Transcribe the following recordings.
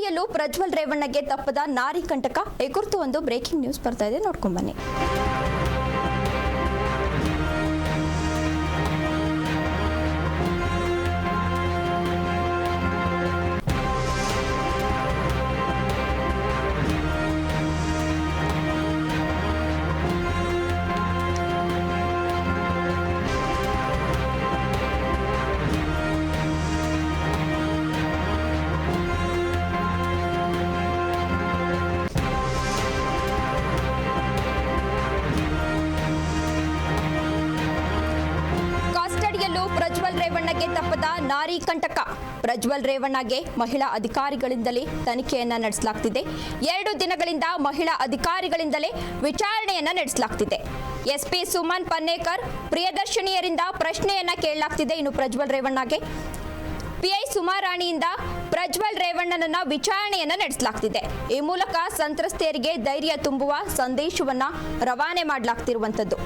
ಕಸ್ಟಡಿಯಲ್ಲೂ ಪ್ರಜ್ವಲ್ ರೇವಣ್ಣಗೆ ತಪ್ಪದ ನಾರಿ ಕಂಟಕ. ಈ ಕುರಿತು ಒಂದು ಬ್ರೇಕಿಂಗ್ ನ್ಯೂಸ್ ಬರ್ತಾ ಇದೆ, ನೋಡ್ಕೊಂಡು ಬನ್ನಿ. ಪ್ರಜ್ವಲ್ ರೇವಣ್ಣಗೆ ತಪ್ಪದ ನಾರಿ ಕಂಟಕ. ಪ್ರಜ್ವಲ್ ರೇವಣ್ಣಗೆ ಮಹಿಳಾ ಅಧಿಕಾರಿಗಳಿಂದಲೇ ತನಿಖೆಯನ್ನ ನಡೆಸಲಾಗುತ್ತಿದೆ. 2 ದಿನಗಳಿಂದ ಮಹಿಳಾ ಅಧಿಕಾರಿಗಳಿಂದಲೇ ವಿಚಾರಣೆಯನ್ನ ನಡೆಸಲಾಗುತ್ತಿದೆ. ಎಸ್ಪಿ ಸುಮನ್ ಪನ್ನೇಕರ್ ಪ್ರಿಯದರ್ಶಿನಿಯರಿಂದ ಪ್ರಶ್ನೆಯನ್ನ ಕೇಳಲಾಗ್ತಿದೆ. ಇನ್ನು ಪ್ರಜ್ವಲ್ ರೇವಣ್ಣಗೆ ಪಿಐ ಸುಮಾರಾಣಿಯಿಂದ ಪ್ರಜ್ವಲ್ ರೇವಣ್ಣನನ್ನ ವಿಚಾರಣೆಯನ್ನ ನಡೆಸಲಾಗ್ತಿದೆ. ಈ ಮೂಲಕ ಸಂತ್ರಸ್ತೆಯರಿಗೆ ಧೈರ್ಯ ತುಂಬುವ ಸಂದೇಶವನ್ನ ರವಾನೆ ಮಾಡಲಾಗ್ತಿರುವಂತದ್ದು.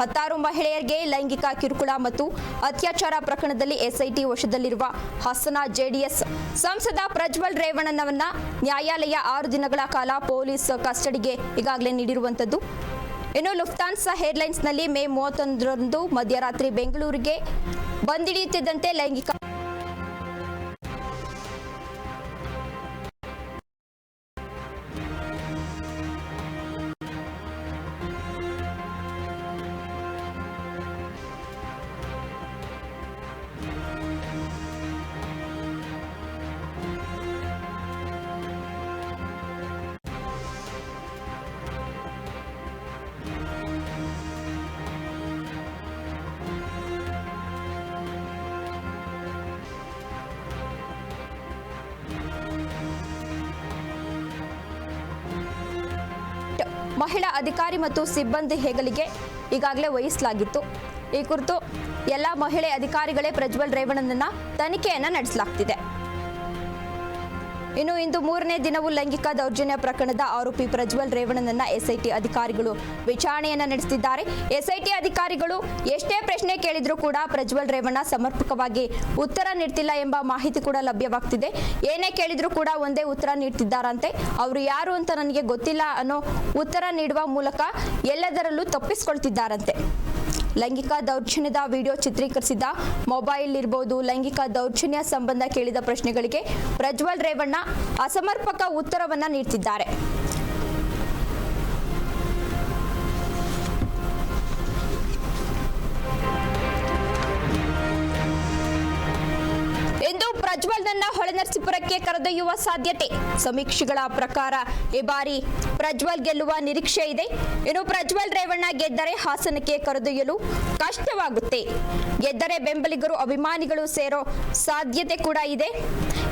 10 ಮಹಿಳೆಯರಿಗೆ ಲೈಂಗಿಕ ಕಿರುಕುಳ ಮತ್ತು ಅತ್ಯಾಚಾರ ಪ್ರಕರಣದಲ್ಲಿ ಎಸ್ಐಟಿ ವಶದಲ್ಲಿರುವ ಹಾಸನ ಜೆಡಿಎಸ್ ಸಂಸದ ಪ್ರಜ್ವಲ್ ರೇವಣ್ಣನವನ್ನ ನ್ಯಾಯಾಲಯ 6 ದಿನಗಳ ಕಾಲ ಪೊಲೀಸ್ ಕಸ್ಟಡಿಗೆ ಈಗಾಗಲೇ ನೀಡಿರುವಂತದ್ದು. ಇನ್ನು ಲುಫ್ತಾನ್ಸಾ ಏರ್ಲೈನ್ಸ್ನಲ್ಲಿ ಮೇ 31ರಂದು ಮಧ್ಯರಾತ್ರಿ ಬೆಂಗಳೂರಿಗೆ ಬಂದಿಳಿಯುತ್ತಿದ್ದಂತೆ ಲೈಂಗಿಕ ಮಹಿಳಾ ಅಧಿಕಾರಿ ಮತ್ತು ಸಿಬ್ಬಂದಿ ಹೆಗಲಿಗೆ ಈಗಾಗಲೇ ವಹಿಸಲಾಗಿತ್ತು. ಈ ಕುರಿತು ಎಲ್ಲ ಮಹಿಳೆ ಅಧಿಕಾರಿಗಳೇ ಪ್ರಜ್ವಲ್ ರೇವಣ್ಣನನ್ನ ತನಿಖೆಯನ್ನ ನಡೆಸಲಾಗ್ತಿದೆ. ಇನ್ನು ಇಂದು 3ನೇ ದಿನವೂ ಲೈಂಗಿಕ ದೌರ್ಜನ್ಯ ಪ್ರಕರಣದ ಆರೋಪಿ ಪ್ರಜ್ವಲ್ ರೇವಣ್ಣನನ್ನ ಎಸ್ಐಟಿ ಅಧಿಕಾರಿಗಳು ವಿಚಾರಣೆಯನ್ನ ನಡೆಸುತ್ತಿದ್ದಾರೆ. ಎಸ್ಐಟಿ ಅಧಿಕಾರಿಗಳು ಎಷ್ಟೇ ಪ್ರಶ್ನೆ ಕೇಳಿದ್ರೂ ಕೂಡ ಪ್ರಜ್ವಲ್ ರೇವಣ್ಣ ಸಮರ್ಪಕವಾಗಿ ಉತ್ತರ ನೀಡ್ತಿಲ್ಲ ಎಂಬ ಮಾಹಿತಿ ಕೂಡ ಲಭ್ಯವಾಗ್ತಿದೆ. ಏನೇ ಕೇಳಿದ್ರೂ ಕೂಡ ಒಂದೇ ಉತ್ತರ ನೀಡ್ತಿದ್ದಾರಂತೆ. ಅವರು ಯಾರು ಅಂತ ನನಗೆ ಗೊತ್ತಿಲ್ಲ ಅನ್ನೋ ಉತ್ತರ ನೀಡುವ ಮೂಲಕ ಎಲ್ಲದರಲ್ಲೂ ತಪ್ಪಿಸಿಕೊಳ್ತಿದ್ದಾರಂತೆ. ಲೈಂಗಿಕ ದೌರ್ಜನ್ಯದ ವಿಡಿಯೋ ಚಿತ್ರೀಕರಿಸಿದ ಮೊಬೈಲ್ ಇರಬಹುದು, ಲೈಂಗಿಕ ದೌರ್ಜನ್ಯ ಸಂಬಂಧ ಕೇಳಿದ ಪ್ರಶ್ನೆಗಳಿಗೆ ಪ್ರಜ್ವಲ್ ರೇವಣ್ಣ ಅಸಮರ್ಪಕ ಉತ್ತರವನ್ನ ನೀಡ್ತಿದ್ದಾರೆ. ಇಂದು ಪ್ರಜ್ವಲ್ನನ್ನ ಹೊಳೆನರಸೀಪುರಕ್ಕೆ ಕರೆದೊಯ್ಯುವ ಸಾಧ್ಯತೆ. ಸಮೀಕ್ಷೆಗಳ ಪ್ರಕಾರ ಈ ಬಾರಿ ಪ್ರಜ್ವಲ್ ಗೆಲ್ಲುವ ನಿರೀಕ್ಷೆ ಇದೆ. ಇನ್ನು ಪ್ರಜ್ವಲ್ ರೇವಣ್ಣ ಗೆದ್ದರೆ ಹಾಸನಕ್ಕೆ ಕರೆದೊಯ್ಯಲು ಕಷ್ಟವಾಗುತ್ತೆ. ಗೆದ್ದರೆ ಬೆಂಬಲಿಗರು ಅಭಿಮಾನಿಗಳು ಸೇರೋ ಸಾಧ್ಯತೆ ಕೂಡ ಇದೆ.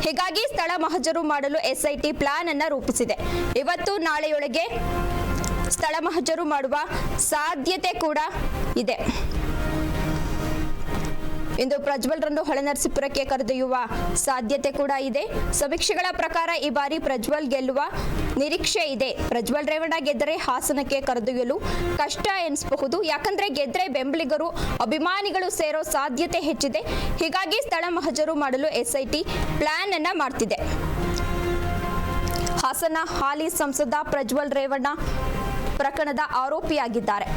ಹೀಗಾಗಿ ಸ್ಥಳ ಮಹಜರು ಮಾಡಲು ಎಸ್ಐಟಿ ಪ್ಲಾನ್ ಅನ್ನ ರೂಪಿಸಿದೆ. ಇವತ್ತು ನಾಳೆಯೊಳಗೆ ಸ್ಥಳ ಮಹಜರು ಮಾಡುವ ಸಾಧ್ಯತೆ ಕೂಡ ಇದೆ. ಇಂದು ಪ್ರಜ್ವಲ್ ರನ್ನು ಹೊಳೆನರಸೀಪುರಕ್ಕೆ ಕರೆದೊಯ್ಯುವ ಸಾಧ್ಯತೆ ಕೂಡ ಇದೆ. ಸಮೀಕ್ಷೆಗಳ ಪ್ರಕಾರ ಈ ಬಾರಿ ಪ್ರಜ್ವಲ್ ಗೆಲ್ಲುವ ನಿರೀಕ್ಷೆ ಇದೆ. ಪ್ರಜ್ವಲ್ ರೇವಣ್ಣ ಗೆದ್ದರೆ ಹಾಸನಕ್ಕೆ ಕರೆದೊಯ್ಯಲು ಕಷ್ಟ ಎನಿಸಬಹುದು. ಯಾಕಂದ್ರೆ ಗೆದ್ರೆ ಬೆಂಬಲಿಗರು ಅಭಿಮಾನಿಗಳು ಸೇರೋ ಸಾಧ್ಯತೆ ಹೆಚ್ಚಿದೆ. ಹೀಗಾಗಿ ಸ್ಥಳ ಮಹಜರು ಮಾಡಲು ಎಸ್ಐಟಿ ಪ್ಲಾನ್ ಅನ್ನ ಮಾಡ್ತಿದೆ. ಹಾಸನ ಹಾಲಿ ಸಂಸದ ಪ್ರಜ್ವಲ್ ರೇವಣ್ಣ ಪ್ರಕರಣದ ಆರೋಪಿಯಾಗಿದ್ದಾರೆ.